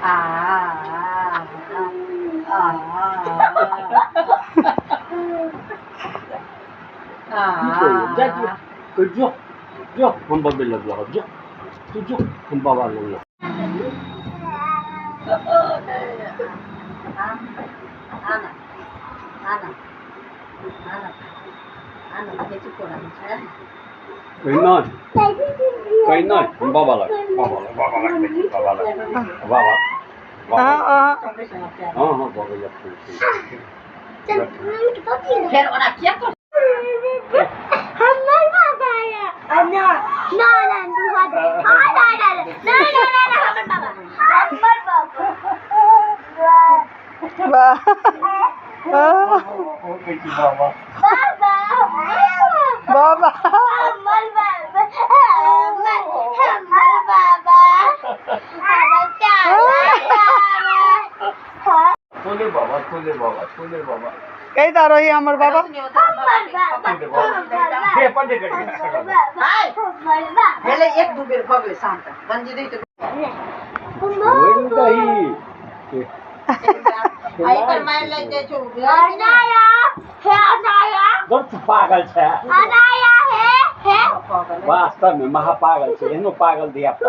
आ जो जो हम बाबे लग रहा जो तू जो हम बाबा लग रहा आना आना आना आना कैसे कोड़ा है कहीं ना हम बाबा लग बाबा हाँ बाबा लग फिर और क्या कर हमारे बाबा है ना ना ना तू हाथ हाँ ना ना ना ना ना ना हमारे बाबा बाबा हमारे बाबा हमारे बाबा तोले बाबा कई तारो ही हमर बाबा पहले एक दो बेर भगले शांत गंजी दे तो आई पर मार लग जाए छो अनाया है अनाया बहुत पागल है अनाया है वास्तव में महापागल है इनो पागल दिया